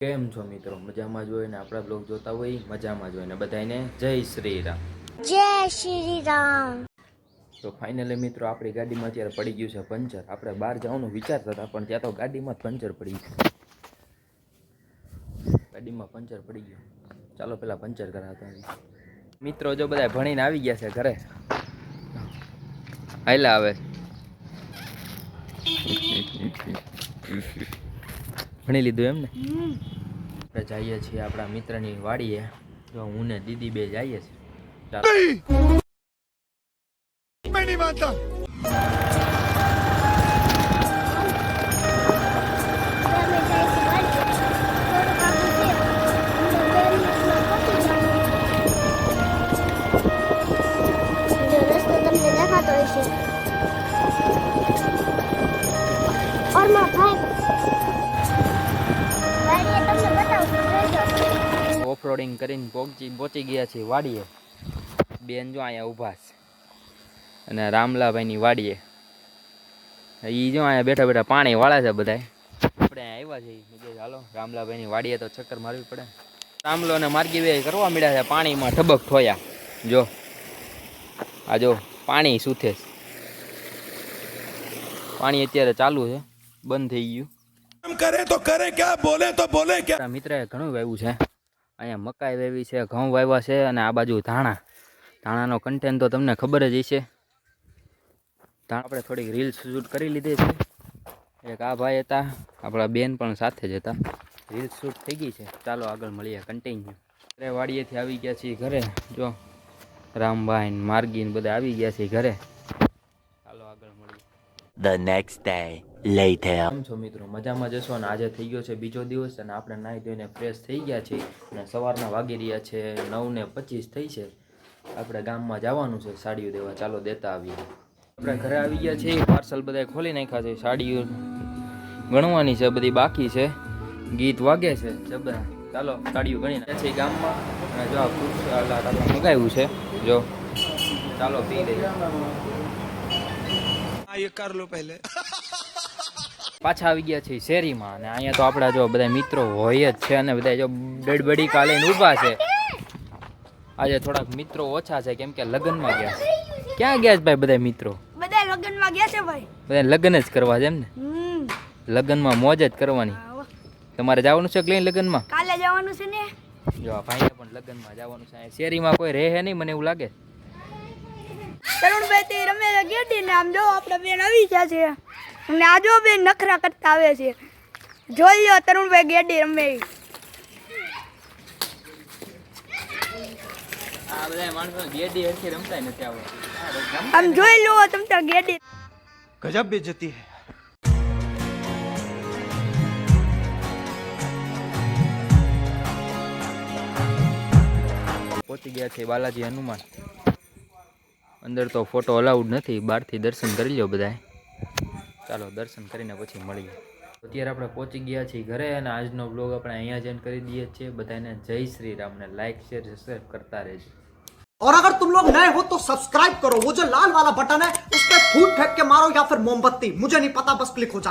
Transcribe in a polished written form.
કેમ છો મિત્રો? મજામાં જ હોય ને આપણા બ્લોગ જોતા હોય મજામાં જ હોય ને બધાને જય શ્રી રામ. જય શ્રી રામ. તો ફાઇનલી મિત્રો આપણી ગાડીમાં અત્યારે પડી ગયું છે પંચર. આપણે બહાર જવાનું વિચારતા હતા પણ ત્યાં તો ગાડીમાં જ પંચર પડી ગયું. ગાડીમાં પંચર પડી ગયું. ચાલો પેલા પંચર કરાવતા મિત્રો. જો બધા ભણીને આવી ગયા છે ઘરે. હાઈલા આવે ભણી લીધું એમ ને. આપણે જઈએ છીએ આપણા મિત્રની વાડીએ. જો હું ને દીદી બે જઈએ છીએ. ચાલો. મેં નહીં માનતા. ઓફરોડિંગ કરીને પહોંચી ગયા છીએ વાડીએ. બેન જો અહીંયા ઊભા છે અને રામલાભાઈની વાડીએ એ જો અહીંયા બેઠા બેઠા પાણી વાળા છે બધા. આપણે આવ્યા છીએ ચાલો રામલાભાઈની વાડીએ તો ચક્કર મારવી પડે. રામલો અને માર્ગી બે કરવા મળ્યા છે પાણીમાં ઠબક ઠોયા. જો આ જો પાણી સુથે પાણી અત્યારે ચાલુ છે, બંધ થઈ ગયું. કરે તો કરે ક્યાં, બોલે તો બોલે ક્યાં. મિત્રએ ઘણું વાવ્યું છે. અહીંયા મકાઈ વાવી છે, ઘઉં વાવ્યા છે અને આ બાજુ ધાણાનો કન્ટેન્ટ તો તમને ખબર જ હશે. આપણે થોડીક રીલ્સ શૂટ કરી લીધી છે. એક આ ભાઈ હતા, આપણા બેન પણ સાથે જ હતા. રીલ્સ શૂટ થઈ ગઈ છે. ચાલો આગળ મળીએ કન્ટિન્યુ. અરે વાડીએથી આવી ગયા છીએ ઘરે. જો રામભાઈ માર્ગી ને બધા આવી ગયા છે ઘરે. ચાલો આગળ મળીએ. The next day later. કેમ છો મિત્રો? મજામાં જશો. અને આજે થઈ ગયો છે બીજો દિવસ અને આપણે નાહી ધોઈને ફ્રેશ થઈ ગયા છીએ અને સવારના વાગી રહ્યા છે 9:25 થઈ છે. આપણે ગામમાં જવાનું છે સાડીઓ દેવા. ચાલો દેતા આવીએ. આપણે ઘરે આવી ગયા છીએ. પાર્સલ બધા ખોલી નાખ્યા છે. સાડીઓ ગણવાની છે, બધી બાકી છે. ગીત વાગે છે જબરા. ચાલો સાડીઓ ગણી નાખીએ છીએ ગામમાં. અને જો આપણે મગાવ્યું છે. જો ચાલો પી લઈએ. कर लो पहले. પાછા આવી ગયા છે શેરીમાં અને અહીંયા તો આપણા જો બધા મિત્રો હોય જ છે અને બધા જો ડડબડી કાલે ઊભા છે. આજે થોડાક મિત્રો ઓછા છે કેમ કે લગ્નમાં ગયા છે. ક્યાં ગયા છે ભાઈ બધા મિત્રો? બધા લગ્નમાં ગયા છે ભાઈ. બધા લગ્ન જ કરવા છે એમ ને? લગ્નમાં મોજ જ કરવાની. તમારે જવાનું છે ક્લીન લગ્નમાં? કાલે જવાનું છે ને. જો આ ભાઈને પણ લગ્નમાં જવાનું છે. શેરીમાં કોઈ રહે નહીં મને એવું લાગે. તરુણભાઈ તે રમે ગેડી ને આમ જો આપણે બેન આવી ગયા છે અને આ જો બેન નખરા કરતા આવે છે. જોઈ લો તરુણભાઈ ગેડી રમે. આ બધા માણસો ગેડી હરખી રમતા નથી આવડતું. આમ જોઈ લો તમ તાર ગેડી. गजब बेइज्जती है. પહોંચી ગયા છે બાલાજી હનુમાન. અંદર તો ફોટો અલાઉડ નથી, બહારથી દર્શન કરી લો બધાએ. ચાલો દર્શન કરીને પછી મળીએ. અત્યારે આપણે પહોંચી ગયા છીએ ઘરે અને આજનો બ્લોગ આપણે અહીંયા જ એન્ડ કરી દઈએ છીએ. બધાને જય શ્રી રામ ને લાઈક શેર સબસ્ક્રાઈબ કરતા રહેજો. और अगर तुम लोग नए हो तो सब्सक्राइब करो, वो जो लाल वाला बटन है उस पर फूट फेंक के मारो या फिर मोमबत्ती, मुझे नहीं पता, बस क्लिक हो जाए.